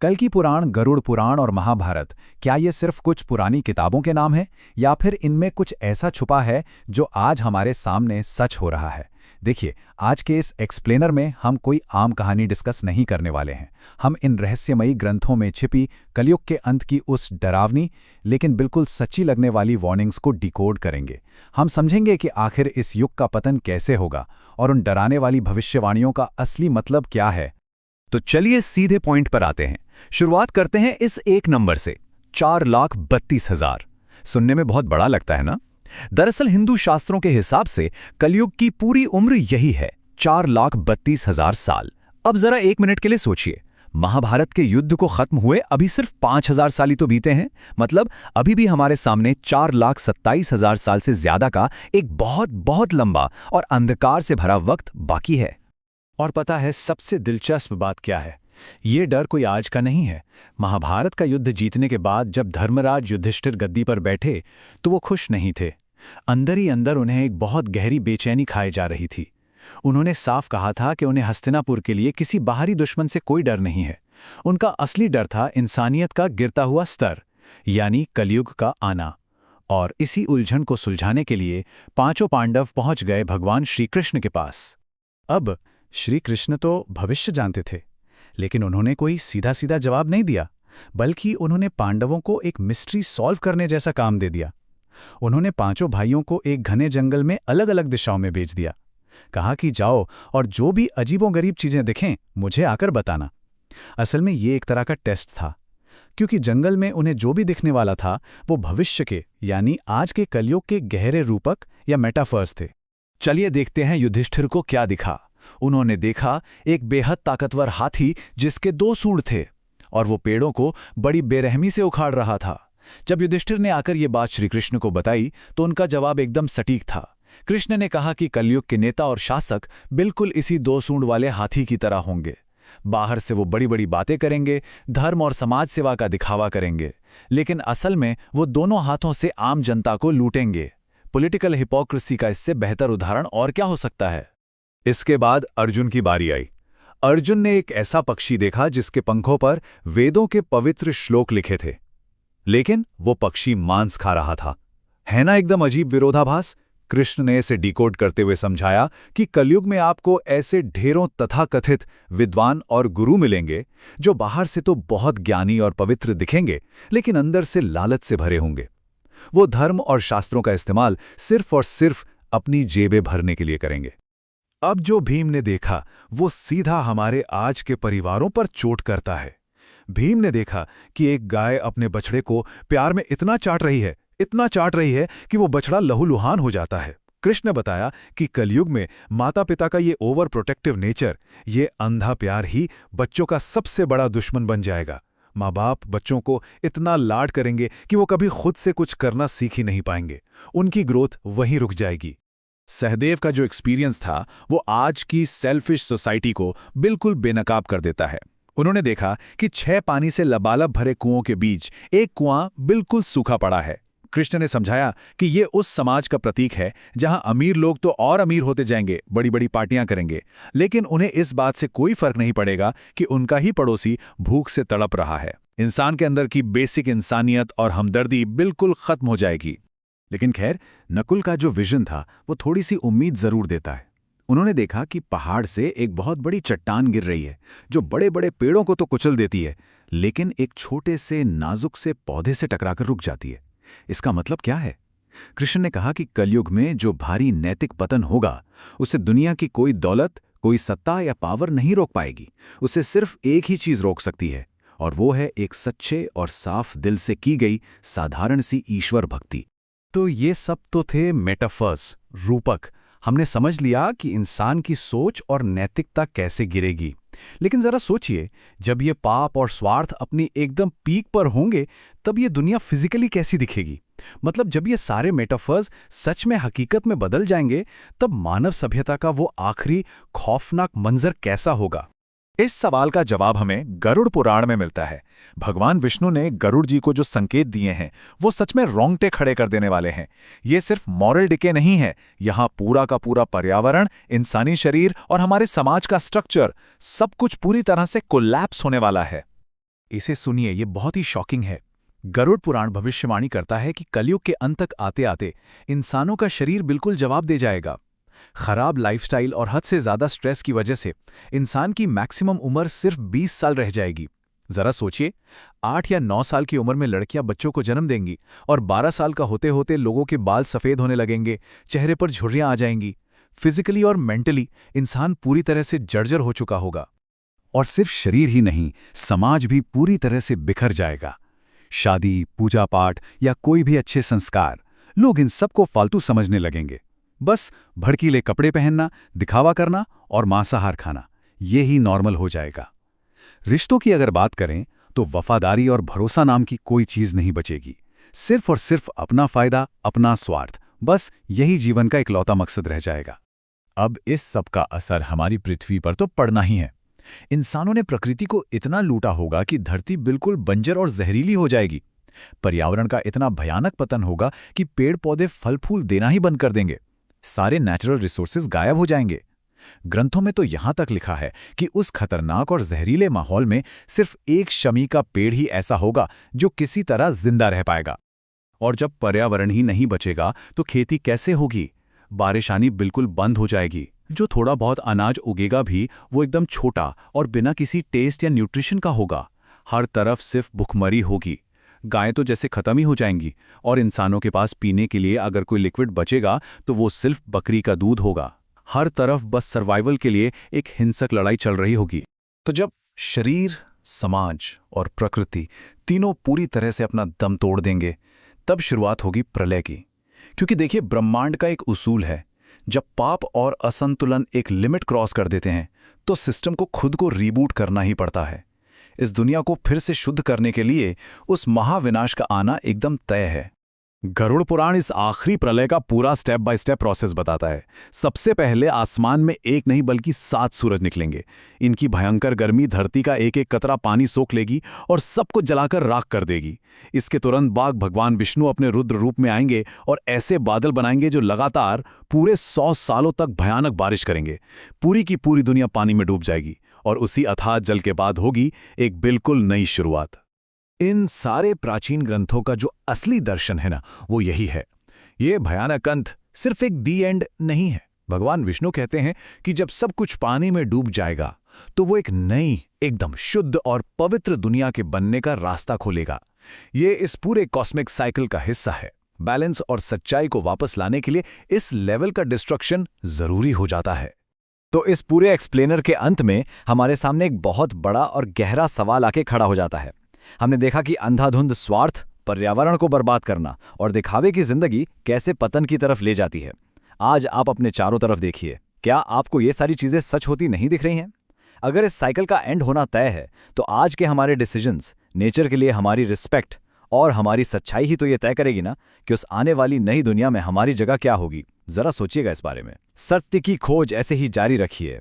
कल की पुराण, गरुड़ पुराण और महाभारत, क्या ये सिर्फ कुछ पुरानी किताबों के नाम हैं या फिर इनमें कुछ ऐसा छुपा है जो आज हमारे सामने सच हो रहा है? देखिए, आज के इस एक्सप्लेनर में हम कोई आम कहानी डिस्कस नहीं करने वाले हैं। हम इन रहस्यमयी ग्रंथों में छिपी कलयुग के अंत की उस डरावनी लेकिन बिल्कुल सच्ची लगने वाली वार्निंग्स को डिकोड करेंगे। हम समझेंगे कि आखिर इस युग का पतन कैसे होगा और उन डराने वाली भविष्यवाणियों का असली मतलब क्या है। तो चलिए सीधे पॉइंट पर आते हैं। शुरुआत करते हैं इस एक नंबर से, 4,32,000। सुनने में बहुत बड़ा लगता है ना? दरअसल हिंदू शास्त्रों के हिसाब से कलयुग की पूरी उम्र यही है, 4,32,000 साल। अब जरा एक मिनट के लिए सोचिए, महाभारत के युद्ध को खत्म हुए अभी सिर्फ 5,000 साल ही तो बीते हैं। मतलब अभी भी हमारे सामने 4,27,000 साल से ज्यादा का एक बहुत बहुत लंबा और अंधकार से भरा वक्त बाकी है। और पता है सबसे दिलचस्प बात क्या है? ये डर कोई आज का नहीं है। महाभारत का युद्ध जीतने के बाद जब धर्मराज युधिष्ठिर गद्दी पर बैठे तो वो खुश नहीं थे। अंदर ही अंदर उन्हें एक बहुत गहरी बेचैनी खाई जा रही थी। उन्होंने साफ कहा था कि उन्हें हस्तिनापुर के लिए किसी बाहरी दुश्मन से कोई डर नहीं है। उनका असली डर था इंसानियत का गिरता हुआ स्तर, यानी कलयुग का आना। और इसी उलझन को सुलझाने के लिए पांचों पांडव पहुंच गए भगवान श्री कृष्ण के पास। अब श्री कृष्ण तो भविष्य जानते थे, लेकिन उन्होंने कोई सीधा सीधा जवाब नहीं दिया, बल्कि उन्होंने पांडवों को एक मिस्ट्री सॉल्व करने जैसा काम दे दिया। उन्होंने पांचों भाइयों को एक घने जंगल में अलग अलग दिशाओं में भेज दिया। कहा कि जाओ और जो भी अजीबोगरीब चीजें दिखें मुझे आकर बताना। असल में ये एक तरह का टेस्ट था, क्योंकि जंगल में उन्हें जो भी दिखने वाला था वो भविष्य के यानी आज के कलयुग के गहरे रूपक या मेटाफर्स थे। चलिए देखते हैं युधिष्ठिर को क्या दिखा। उन्होंने देखा एक बेहद ताकतवर हाथी जिसके 2 सूंड थे और वो पेड़ों को बड़ी बेरहमी से उखाड़ रहा था। जब युधिष्ठिर ने आकर ये बात श्री कृष्ण को बताई तो उनका जवाब एकदम सटीक था। कृष्ण ने कहा कि कलयुग के नेता और शासक बिल्कुल इसी 2 सूंड वाले हाथी की तरह होंगे। बाहर से वो बड़ी बड़ी बातें करेंगे, धर्म और समाज सेवा का दिखावा करेंगे, लेकिन असल में वो दोनों हाथों से आम जनता को लूटेंगे। पॉलिटिकल हिपोक्रेसी का इससे बेहतर उदाहरण और क्या हो सकता है? इसके बाद अर्जुन की बारी आई। अर्जुन ने एक ऐसा पक्षी देखा जिसके पंखों पर वेदों के पवित्र श्लोक लिखे थे, लेकिन वो पक्षी मांस खा रहा था। है ना एकदम अजीब विरोधाभास? कृष्ण ने इसे डिकोड करते हुए समझाया कि कलयुग में आपको ऐसे ढेरों तथाकथित विद्वान और गुरु मिलेंगे जो बाहर से तो बहुत ज्ञानी और पवित्र दिखेंगे, लेकिन अंदर से लालच से भरे होंगे। वो धर्म और शास्त्रों का इस्तेमाल सिर्फ और सिर्फ अपनी जेबें भरने के लिए करेंगे। अब जो भीम ने देखा वो सीधा हमारे आज के परिवारों पर चोट करता है। भीम ने देखा कि एक गाय अपने बछड़े को प्यार में इतना चाट रही है कि वो बछड़ा लहूलुहान हो जाता है। कृष्ण ने बताया कि कलयुग में माता पिता का ये ओवर प्रोटेक्टिव नेचर, ये अंधा प्यार ही बच्चों का सबसे बड़ा दुश्मन बन जाएगा। माँ बाप बच्चों को इतना लाड करेंगे कि वो कभी खुद से कुछ करना सीख ही नहीं पाएंगे। उनकी ग्रोथ वहीं रुक जाएगी। सहदेव का जो एक्सपीरियंस था वो आज की सेल्फिश सोसाइटी को बिल्कुल बेनकाब कर देता है। उन्होंने देखा कि 6 पानी से लबालब भरे कुओं के बीच एक कुआं बिल्कुल सूखा पड़ा है। कृष्ण ने समझाया कि ये उस समाज का प्रतीक है जहां अमीर लोग तो और अमीर होते जाएंगे, बड़ी बड़ी पार्टियां करेंगे, लेकिन उन्हें इस बात से कोई फर्क नहीं पड़ेगा कि उनका ही पड़ोसी भूख से तड़प रहा है। इंसान के अंदर की बेसिक इंसानियत और हमदर्दी बिल्कुल खत्म हो जाएगी। लेकिन खैर, नकुल का जो विजन था वो थोड़ी सी उम्मीद जरूर देता है। उन्होंने देखा कि पहाड़ से एक बहुत बड़ी चट्टान गिर रही है जो बड़े बड़े पेड़ों को तो कुचल देती है, लेकिन एक छोटे से नाजुक से पौधे से टकराकर रुक जाती है। इसका मतलब क्या है? कृष्ण ने कहा कि कलयुग में जो भारी नैतिक पतन होगा उसे दुनिया की कोई दौलत, कोई सत्ता या पावर नहीं रोक पाएगी। उसे सिर्फ एक ही चीज रोक सकती है, और वो है एक सच्चे और साफ दिल से की गई साधारण सी ईश्वर भक्ति। तो ये सब तो थे मेटाफर्स, रूपक। हमने समझ लिया कि इंसान की सोच और नैतिकता कैसे गिरेगी। लेकिन जरा सोचिए, जब ये पाप और स्वार्थ अपनी एकदम पीक पर होंगे तब ये दुनिया फिजिकली कैसी दिखेगी? मतलब जब ये सारे मेटाफर्स सच में हकीकत में बदल जाएंगे तब मानव सभ्यता का वो आखिरी खौफनाक मंजर कैसा होगा? इस सवाल का जवाब हमें गरुड़ पुराण में मिलता है। भगवान विष्णु ने गरुड़ जी को जो संकेत दिए हैं वो सच में रोंगटे खड़े कर देने वाले हैं। ये सिर्फ मॉरल डिके नहीं है, यहाँ पूरा का पूरा पर्यावरण, इंसानी शरीर और हमारे समाज का स्ट्रक्चर सब कुछ पूरी तरह से कोलैप्स होने वाला है। इसे सुनिए, ये बहुत ही शॉकिंग है। गरुड़ पुराण भविष्यवाणी करता है कि कलयुग के अंत तक आते आते इंसानों का शरीर बिल्कुल जवाब दे जाएगा। खराब लाइफस्टाइल और हद से ज्यादा स्ट्रेस की वजह से इंसान की मैक्सिमम उम्र सिर्फ 20 साल रह जाएगी। जरा सोचिए, 8 या 9 साल की उम्र में लड़कियां बच्चों को जन्म देंगी और 12 साल का होते होते लोगों के बाल सफ़ेद होने लगेंगे, चेहरे पर झुर्रियां आ जाएंगी। फिजिकली और मेंटली इंसान पूरी तरह से जर्जर हो चुका होगा। और सिर्फ शरीर ही नहीं, समाज भी पूरी तरह से बिखर जाएगा। शादी, पूजा पाठ या कोई भी अच्छे संस्कार, लोग इन सबको फालतू समझने लगेंगे। बस भड़कीले कपड़े पहनना, दिखावा करना और मांसाहार खाना, ये ही नॉर्मल हो जाएगा। रिश्तों की अगर बात करें तो वफादारी और भरोसा नाम की कोई चीज नहीं बचेगी। सिर्फ और सिर्फ अपना फायदा, अपना स्वार्थ, बस यही जीवन का इकलौता मकसद रह जाएगा। अब इस सब का असर हमारी पृथ्वी पर तो पड़ना ही है। इंसानों ने प्रकृति को इतना लूटा होगा कि धरती बिल्कुल बंजर और जहरीली हो जाएगी। पर्यावरण का इतना भयानक पतन होगा कि पेड़ पौधे फल फूल देना ही बंद कर देंगे। सारे नेचुरल रिसोर्सेज गायब हो जाएंगे। ग्रंथों में तो यहां तक लिखा है कि उस खतरनाक और जहरीले माहौल में सिर्फ एक शमी का पेड़ ही ऐसा होगा जो किसी तरह जिंदा रह पाएगा। और जब पर्यावरण ही नहीं बचेगा तो खेती कैसे होगी? बारिश आनी बिल्कुल बंद हो जाएगी। जो थोड़ा बहुत अनाज उगेगा भी वो एकदम छोटा और बिना किसी टेस्ट या न्यूट्रिशन का होगा। हर तरफ सिर्फ भुखमरी होगी। गायें तो जैसे खत्म ही हो जाएंगी और इंसानों के पास पीने के लिए अगर कोई लिक्विड बचेगा तो वो सिर्फ बकरी का दूध होगा। हर तरफ बस सर्वाइवल के लिए एक हिंसक लड़ाई चल रही होगी। तो जब शरीर, समाज और प्रकृति तीनों पूरी तरह से अपना दम तोड़ देंगे, तब शुरुआत होगी प्रलय की। क्योंकि देखिए, ब्रह्मांड का एक उसूल है, जब पाप और असंतुलन एक लिमिट क्रॉस कर देते हैं तो सिस्टम को खुद को रीबूट करना ही पड़ता है। इस दुनिया को फिर से शुद्ध करने के लिए उस महाविनाश का आना एकदम तय है। गरुड़ पुराण इस आखिरी प्रलय का पूरा स्टेप बाय स्टेप प्रोसेस बताता है। सबसे पहले आसमान में एक नहीं बल्कि 7 सूरज निकलेंगे। इनकी भयंकर गर्मी धरती का एक एक कतरा पानी सोख लेगी और सबको जलाकर राख कर देगी। इसके तुरंत बाद भगवान विष्णु अपने रुद्र रूप में आएंगे और ऐसे बादल बनाएंगे जो लगातार पूरे 100 सालों तक भयानक बारिश करेंगे। पूरी की पूरी दुनिया पानी में डूब जाएगी और उसी अथाह जल के बाद होगी एक बिल्कुल नई शुरुआत। इन सारे प्राचीन ग्रंथों का जो असली दर्शन है ना, वो यही है। ये भयानक अंत सिर्फ एक दी एंड नहीं है। भगवान विष्णु कहते हैं कि जब सब कुछ पानी में डूब जाएगा तो वो एक नई, एकदम शुद्ध और पवित्र दुनिया के बनने का रास्ता खोलेगा। ये इस पूरे कॉस्मिक साइकिल का हिस्सा है। बैलेंस और सच्चाई को वापस लाने के लिए इस लेवल का डिस्ट्रक्शन जरूरी हो जाता है। तो इस पूरे एक्सप्लेनर के अंत में हमारे सामने एक बहुत बड़ा और गहरा सवाल आके खड़ा हो जाता है। हमने देखा कि अंधाधुंध स्वार्थ पर्यावरण को बर्बाद करना और दिखावे की जिंदगी कैसे पतन की तरफ ले जाती है। आज आप अपने चारों तरफ देखिए, क्या आपको ये सारी चीजें सच होती नहीं दिख रही हैं? अगर इस साइकिल का एंड होना तय है तो आज के हमारे डिसीजंस, नेचर के लिए हमारी रिस्पेक्ट और हमारी सच्चाई ही तो ये तय करेगी ना कि उस आने वाली नई दुनिया में हमारी जगह क्या होगी। जरा सोचिएगा इस बारे में। सत्य की खोज ऐसे ही जारी रखिए।